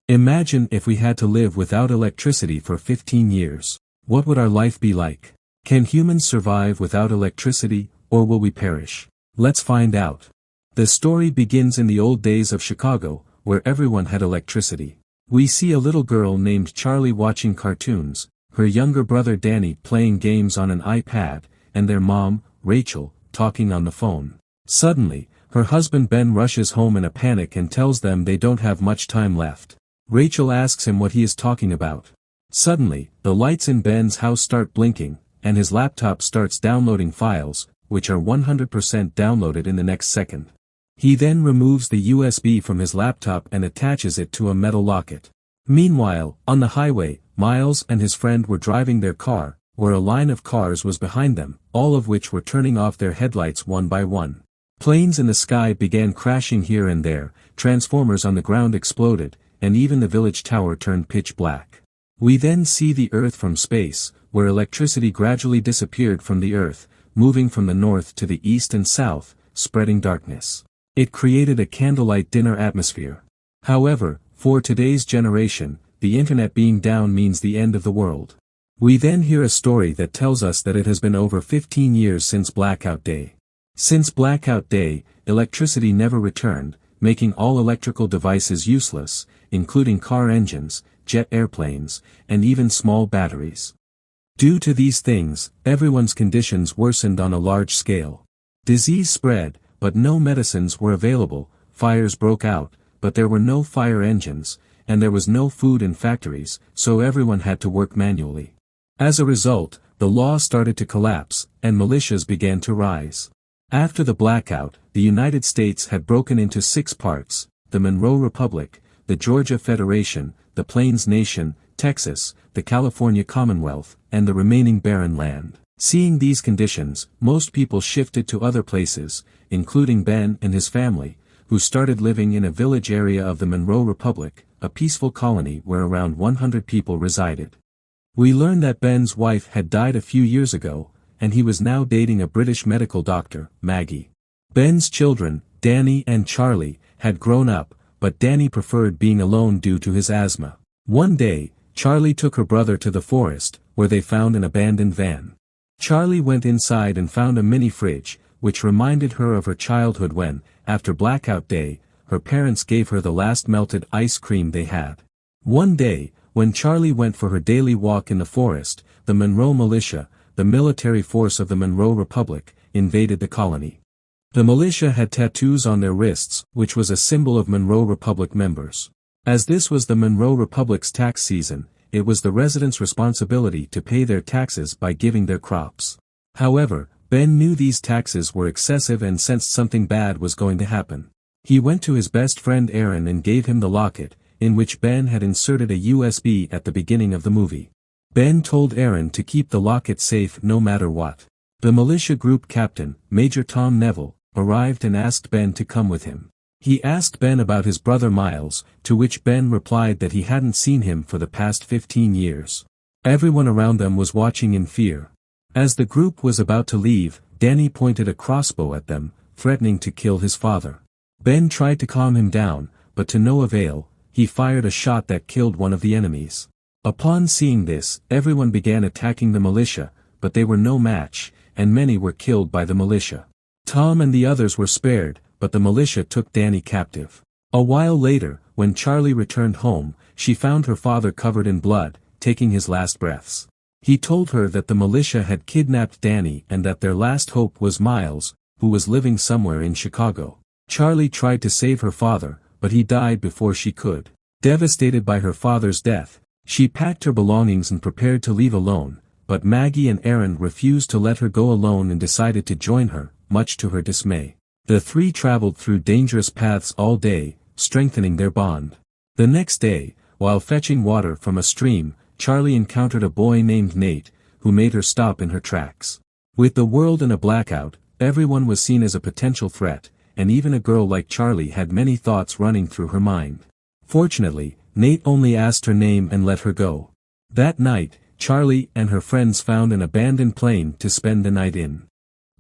Imagine if we had to live without electricity for 15 years. What would our life be like? Can humans survive without electricity, or will we perish? Let's find out. The story begins in the old days of Chicago, where everyone had electricity. We see a little girl named Charlie watching cartoons, her younger brother Danny playing games on an iPad, and their mom, Rachel, talking on the phone. Suddenly, her husband Ben rushes home in a panic and tells them they don't have much time left. Rachel asks him what he is talking about. Suddenly, the lights in Ben's house start blinking, and his laptop starts downloading files, which are 100% downloaded in the next second. He then removes the USB from his laptop and attaches it to a metal locket. Meanwhile, on the highway, Miles and his friend were driving their car, where a line of cars was behind them, all of which were turning off their headlights one by one. Planes in the sky began crashing here and there, transformers on the ground exploded, and even the village tower turned pitch black. We then see the Earth from space, where electricity gradually disappeared from the Earth, moving from the north to the east and south, spreading darkness. It created a candlelight dinner atmosphere. However, for today's generation, the internet being down means the end of the world. We then hear a story that tells us that it has been over 15 years since Blackout Day. Since Blackout Day, electricity never returned, making all electrical devices useless, including car engines, jet airplanes, and even small batteries. Due to these things, everyone's conditions worsened on a large scale. Disease spread, but no medicines were available, fires broke out, but there were no fire engines, and there was no food in factories, so everyone had to work manually. As a result, the law started to collapse, and militias began to rise. After the blackout, the United States had broken into 6 parts: the Monroe Republic, the Georgia Federation, the Plains Nation, Texas, the California Commonwealth, and the remaining barren land. Seeing these conditions, most people shifted to other places, including Ben and his family, who started living in a village area of the Monroe Republic, a peaceful colony where around 100 people resided. We learn that Ben's wife had died a few years ago, and he was now dating a British medical doctor, Maggie. Ben's children, Danny and Charlie, had grown up, but Danny preferred being alone due to his asthma. One day, Charlie took her brother to the forest, where they found an abandoned van. Charlie went inside and found a mini fridge, which reminded her of her childhood when, after Blackout Day, her parents gave her the last melted ice cream they had. One day, when Charlie went for her daily walk in the forest, the Monroe Militia, the military force of the Monroe Republic, invaded the colony. The militia had tattoos on their wrists, which was a symbol of Monroe Republic members. As this was the Monroe Republic's tax season, it was the residents' responsibility to pay their taxes by giving their crops. However, Ben knew these taxes were excessive and sensed something bad was going to happen. He went to his best friend Aaron and gave him the locket, in which Ben had inserted a USB at the beginning of the movie. Ben told Aaron to keep the locket safe no matter what. The militia group captain, Major Tom Neville, arrived and asked Ben to come with him. He asked Ben about his brother Miles, to which Ben replied that he hadn't seen him for the past 15 years. Everyone around them was watching in fear. As the group was about to leave, Danny pointed a crossbow at them, threatening to kill his father. Ben tried to calm him down, but to no avail, he fired a shot that killed one of the enemies. Upon seeing this, everyone began attacking the militia, but they were no match, and many were killed by the militia. Tom and the others were spared, but the militia took Danny captive. A while later, when Charlie returned home, she found her father covered in blood, taking his last breaths. He told her that the militia had kidnapped Danny and that their last hope was Miles, who was living somewhere in Chicago. Charlie tried to save her father, but he died before she could. Devastated by her father's death, she packed her belongings and prepared to leave alone, but Maggie and Aaron refused to let her go alone and decided to join her, much to her dismay. The 3 traveled through dangerous paths all day, strengthening their bond. The next day, while fetching water from a stream, Charlie encountered a boy named Nate, who made her stop in her tracks. With the world in a blackout, everyone was seen as a potential threat, and even a girl like Charlie had many thoughts running through her mind. Fortunately, Nate only asked her name and let her go. That night, Charlie and her friends found an abandoned plane to spend the night in.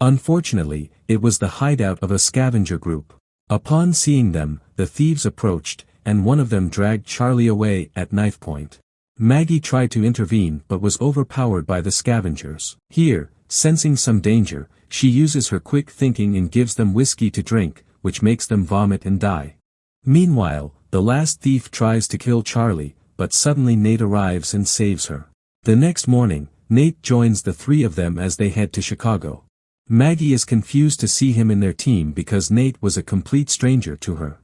Unfortunately, it was the hideout of a scavenger group. Upon seeing them, the thieves approached, and one of them dragged Charlie away at knife point. Maggie tried to intervene but was overpowered by the scavengers. Here, sensing some danger, she uses her quick thinking and gives them whiskey to drink, which makes them vomit and die. Meanwhile, the last thief tries to kill Charlie, but suddenly Nate arrives and saves her. The next morning, Nate joins the three of them as they head to Chicago. Maggie is confused to see him in their team because Nate was a complete stranger to her.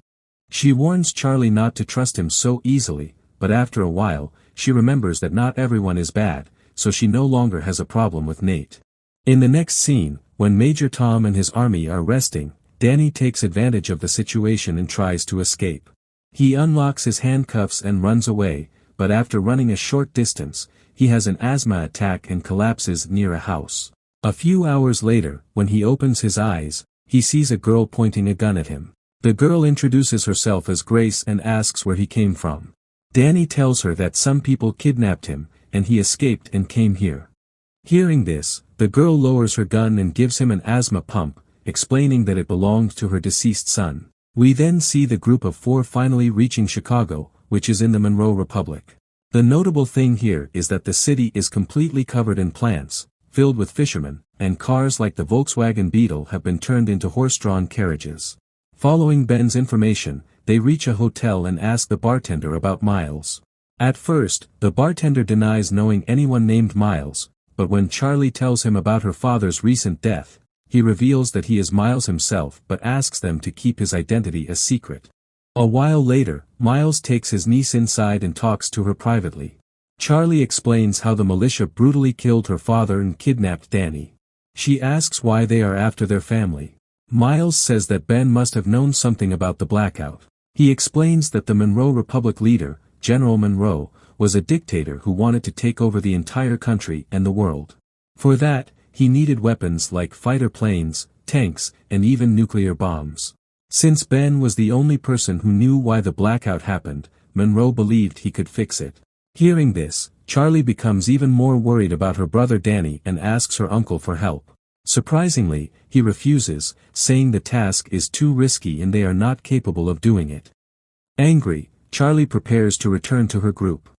She warns Charlie not to trust him so easily, but after a while, she remembers that not everyone is bad, so she no longer has a problem with Nate. In the next scene, when Major Tom and his army are resting, Danny takes advantage of the situation and tries to escape. He unlocks his handcuffs and runs away, but after running a short distance, he has an asthma attack and collapses near a house. A few hours later, when he opens his eyes, he sees a girl pointing a gun at him. The girl introduces herself as Grace and asks where he came from. Danny tells her that some people kidnapped him, and he escaped and came here. Hearing this, the girl lowers her gun and gives him an asthma pump, explaining that it belonged to her deceased son. We then see the group of four finally reaching Chicago, which is in the Monroe Republic. The notable thing here is that the city is completely covered in plants, filled with fishermen, and cars like the Volkswagen Beetle have been turned into horse-drawn carriages. Following Ben's information, they reach a hotel and ask the bartender about Miles. At first, the bartender denies knowing anyone named Miles, but when Charlie tells him about her father's recent death, he reveals that he is Miles himself but asks them to keep his identity a secret. A while later, Miles takes his niece inside and talks to her privately. Charlie explains how the militia brutally killed her father and kidnapped Danny. She asks why they are after their family. Miles says that Ben must have known something about the blackout. He explains that the Monroe Republic leader, General Monroe, was a dictator who wanted to take over the entire country and the world. For that, he needed weapons like fighter planes, tanks, and even nuclear bombs. Since Ben was the only person who knew why the blackout happened, Monroe believed he could fix it. Hearing this, Charlie becomes even more worried about her brother Danny and asks her uncle for help. Surprisingly, he refuses, saying the task is too risky and they are not capable of doing it. Angry, Charlie prepares to return to her group.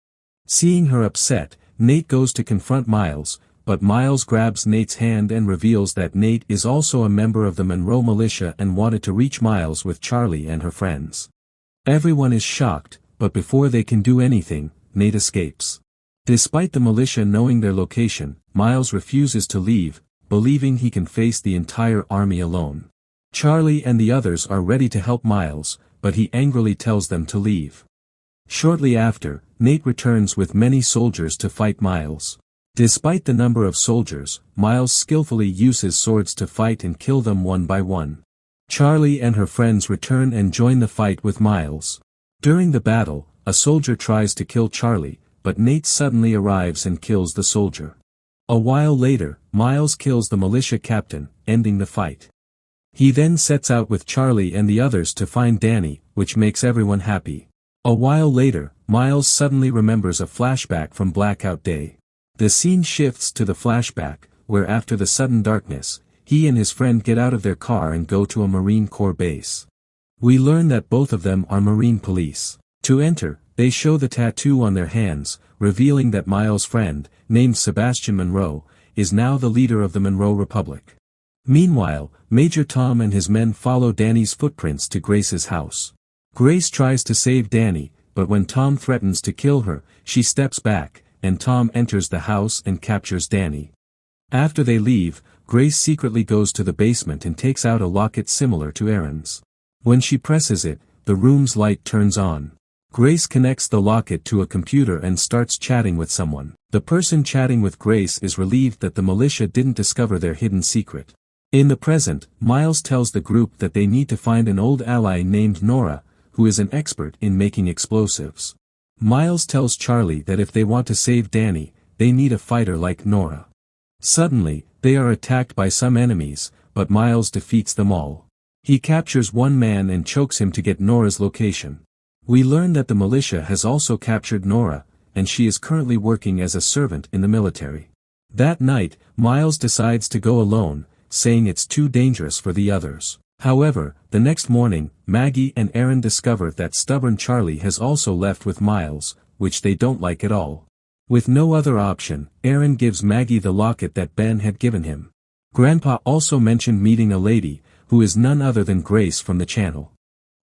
Seeing her upset, Nate goes to confront Miles, but Miles grabs Nate's hand and reveals that Nate is also a member of the Monroe militia and wanted to reach Miles with Charlie and her friends. Everyone is shocked, but before they can do anything, Nate escapes. Despite the militia knowing their location, Miles refuses to leave, believing he can face the entire army alone. Charlie and the others are ready to help Miles, but he angrily tells them to leave. Shortly after, Nate returns with many soldiers to fight Miles. Despite the number of soldiers, Miles skillfully uses swords to fight and kill them one by one. Charlie and her friends return and join the fight with Miles. During the battle, a soldier tries to kill Charlie, but Nate suddenly arrives and kills the soldier. A while later, Miles kills the militia captain, ending the fight. He then sets out with Charlie and the others to find Danny, which makes everyone happy. A while later, Miles suddenly remembers a flashback from Blackout Day. The scene shifts to the flashback, where after the sudden darkness, he and his friend get out of their car and go to a Marine Corps base. We learn that both of them are Marine police. To enter, they show the tattoo on their hands, revealing that Miles' friend, named Sebastian Monroe, is now the leader of the Monroe Republic. Meanwhile, Major Tom and his men follow Danny's footprints to Grace's house. Grace tries to save Danny, but when Tom threatens to kill her, she steps back, and Tom enters the house and captures Danny. After they leave, Grace secretly goes to the basement and takes out a locket similar to Aaron's. When she presses it, the room's light turns on. Grace connects the locket to a computer and starts chatting with someone. The person chatting with Grace is relieved that the militia didn't discover their hidden secret. In the present, Miles tells the group that they need to find an old ally named Nora, who is an expert in making explosives. Miles tells Charlie that if they want to save Danny, they need a fighter like Nora. Suddenly, they are attacked by some enemies, but Miles defeats them all. He captures one man and chokes him to get Nora's location. We learn that the militia has also captured Nora, and she is currently working as a servant in the military. That night, Miles decides to go alone, saying it's too dangerous for the others. However, the next morning, Maggie and Aaron discover that stubborn Charlie has also left with Miles, which they don't like at all. With no other option, Aaron gives Maggie the locket that Ben had given him. Grandpa also mentioned meeting a lady, who is none other than Grace from the channel.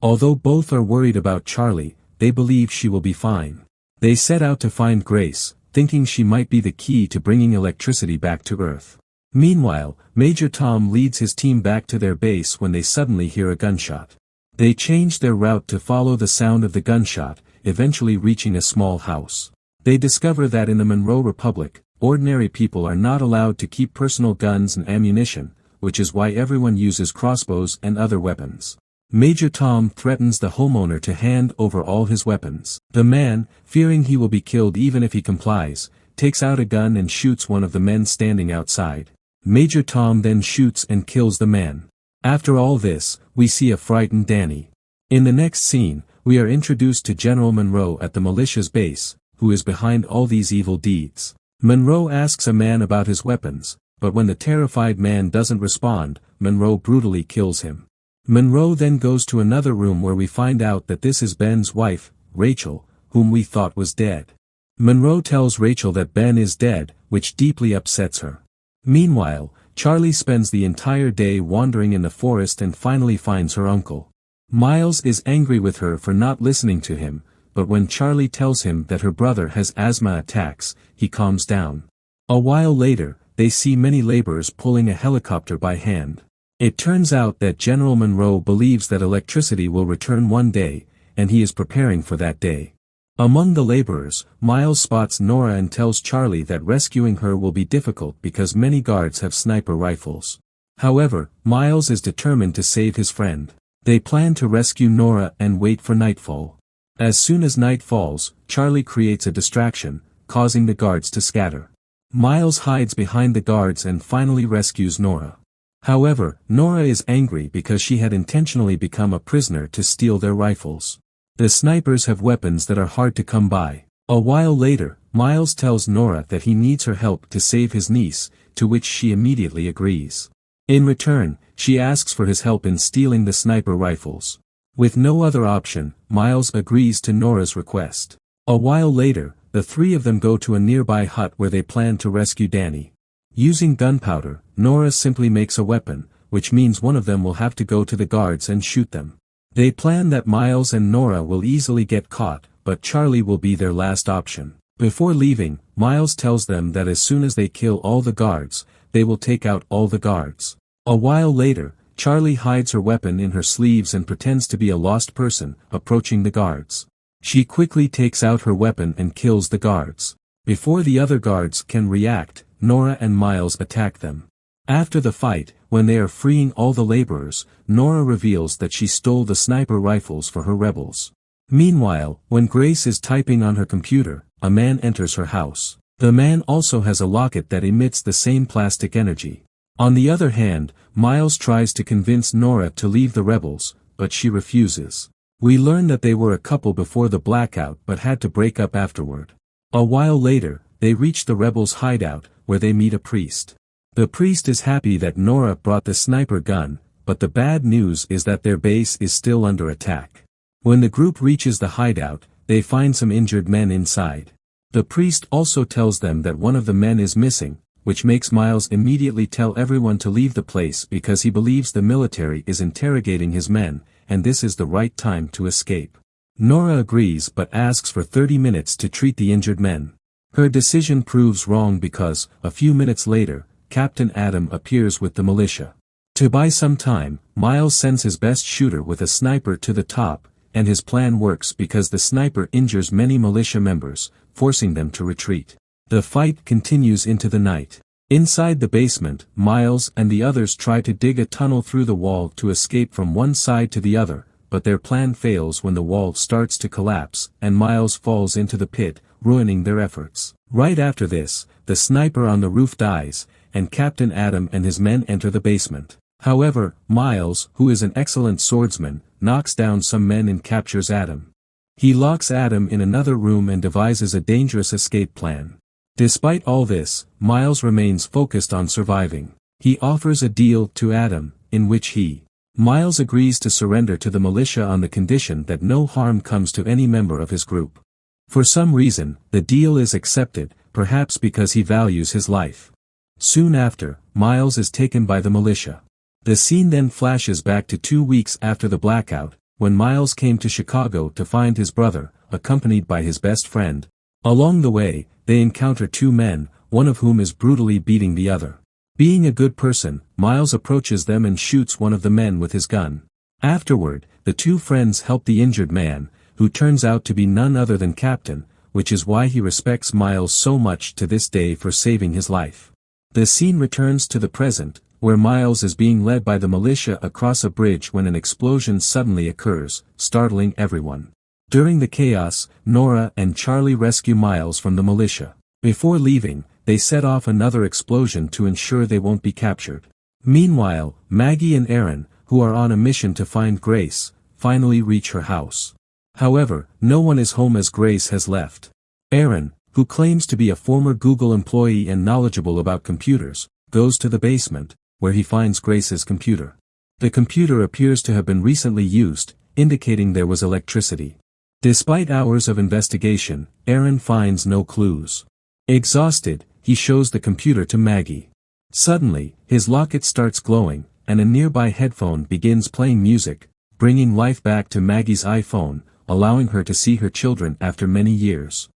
Although both are worried about Charlie, they believe she will be fine. They set out to find Grace, thinking she might be the key to bringing electricity back to Earth. Meanwhile, Major Tom leads his team back to their base when they suddenly hear a gunshot. They change their route to follow the sound of the gunshot, eventually reaching a small house. They discover that in the Monroe Republic, ordinary people are not allowed to keep personal guns and ammunition, which is why everyone uses crossbows and other weapons. Major Tom threatens the homeowner to hand over all his weapons. The man, fearing he will be killed even if he complies, takes out a gun and shoots one of the men standing outside. Major Tom then shoots and kills the man. After all this, we see a frightened Danny. In the next scene, we are introduced to General Monroe at the militia's base, who is behind all these evil deeds. Monroe asks a man about his weapons, but when the terrified man doesn't respond, Monroe brutally kills him. Monroe then goes to another room where we find out that this is Ben's wife, Rachel, whom we thought was dead. Monroe tells Rachel that Ben is dead, which deeply upsets her. Meanwhile, Charlie spends the entire day wandering in the forest and finally finds her uncle. Miles is angry with her for not listening to him, but when Charlie tells him that her brother has asthma attacks, he calms down. A while later, they see many laborers pulling a helicopter by hand. It turns out that General Monroe believes that electricity will return one day, and he is preparing for that day. Among the laborers, Miles spots Nora and tells Charlie that rescuing her will be difficult because many guards have sniper rifles. However, Miles is determined to save his friend. They plan to rescue Nora and wait for nightfall. As soon as night falls, Charlie creates a distraction, causing the guards to scatter. Miles hides behind the guards and finally rescues Nora. However, Nora is angry because she had intentionally become a prisoner to steal their rifles. The snipers have weapons that are hard to come by. A while later, Miles tells Nora that he needs her help to save his niece, to which she immediately agrees. In return, she asks for his help in stealing the sniper rifles. With no other option, Miles agrees to Nora's request. A while later, the three of them go to a nearby hut where they plan to rescue Danny. Using gunpowder, Nora simply makes a weapon, which means one of them will have to go to the guards and shoot them. They plan that Miles and Nora will easily get caught, but Charlie will be their last option. Before leaving, Miles tells them that as soon as they kill all the guards, they will take out all the guards. A while later, Charlie hides her weapon in her sleeves and pretends to be a lost person, approaching the guards. She quickly takes out her weapon and kills the guards. Before the other guards can react, Nora and Miles attack them. After the fight, when they are freeing all the laborers, Nora reveals that she stole the sniper rifles for her rebels. Meanwhile, when Grace is typing on her computer, a man enters her house. The man also has a locket that emits the same plastic energy. On the other hand, Miles tries to convince Nora to leave the rebels, but she refuses. We learn that they were a couple before the blackout but had to break up afterward. A while later, they reach the rebels' hideout, where they meet a priest. The priest is happy that Nora brought the sniper gun, but the bad news is that their base is still under attack. When the group reaches the hideout, they find some injured men inside. The priest also tells them that one of the men is missing, which makes Miles immediately tell everyone to leave the place because he believes the military is interrogating his men, and this is the right time to escape. Nora agrees but asks for 30 minutes to treat the injured men. Her decision proves wrong because, a few minutes later, Captain Adam appears with the militia. To buy some time, Miles sends his best shooter with a sniper to the top, and his plan works because the sniper injures many militia members, forcing them to retreat. The fight continues into the night. Inside the basement, Miles and the others try to dig a tunnel through the wall to escape from one side to the other, but their plan fails when the wall starts to collapse, and Miles falls into the pit, ruining their efforts. Right after this, the sniper on the roof dies, and Captain Adam and his men enter the basement. However, Miles, who is an excellent swordsman, knocks down some men and captures Adam. He locks Adam in another room and devises a dangerous escape plan. Despite all this, Miles remains focused on surviving. He offers a deal to Adam, in which he Miles agrees to surrender to the militia on the condition that no harm comes to any member of his group. For some reason, the deal is accepted, perhaps because he values his life. Soon after, Miles is taken by the militia. The scene then flashes back to 2 weeks after the blackout, when Miles came to Chicago to find his brother, accompanied by his best friend. Along the way, they encounter two men, one of whom is brutally beating the other. Being a good person, Miles approaches them and shoots one of the men with his gun. Afterward, the two friends help the injured man, who turns out to be none other than Captain, which is why he respects Miles so much to this day for saving his life. The scene returns to the present, where Miles is being led by the militia across a bridge when an explosion suddenly occurs, startling everyone. During the chaos, Nora and Charlie rescue Miles from the militia. Before leaving, they set off another explosion to ensure they won't be captured. Meanwhile, Maggie and Aaron, who are on a mission to find Grace, finally reach her house. However, no one is home as Grace has left. Aaron, who claims to be a former Google employee and knowledgeable about computers, goes to the basement, where he finds Grace's computer. The computer appears to have been recently used, indicating there was electricity. Despite hours of investigation, Aaron finds no clues. Exhausted, he shows the computer to Maggie. Suddenly, his locket starts glowing, and a nearby headphone begins playing music, bringing life back to Maggie's iPhone, allowing her to see her children after many years.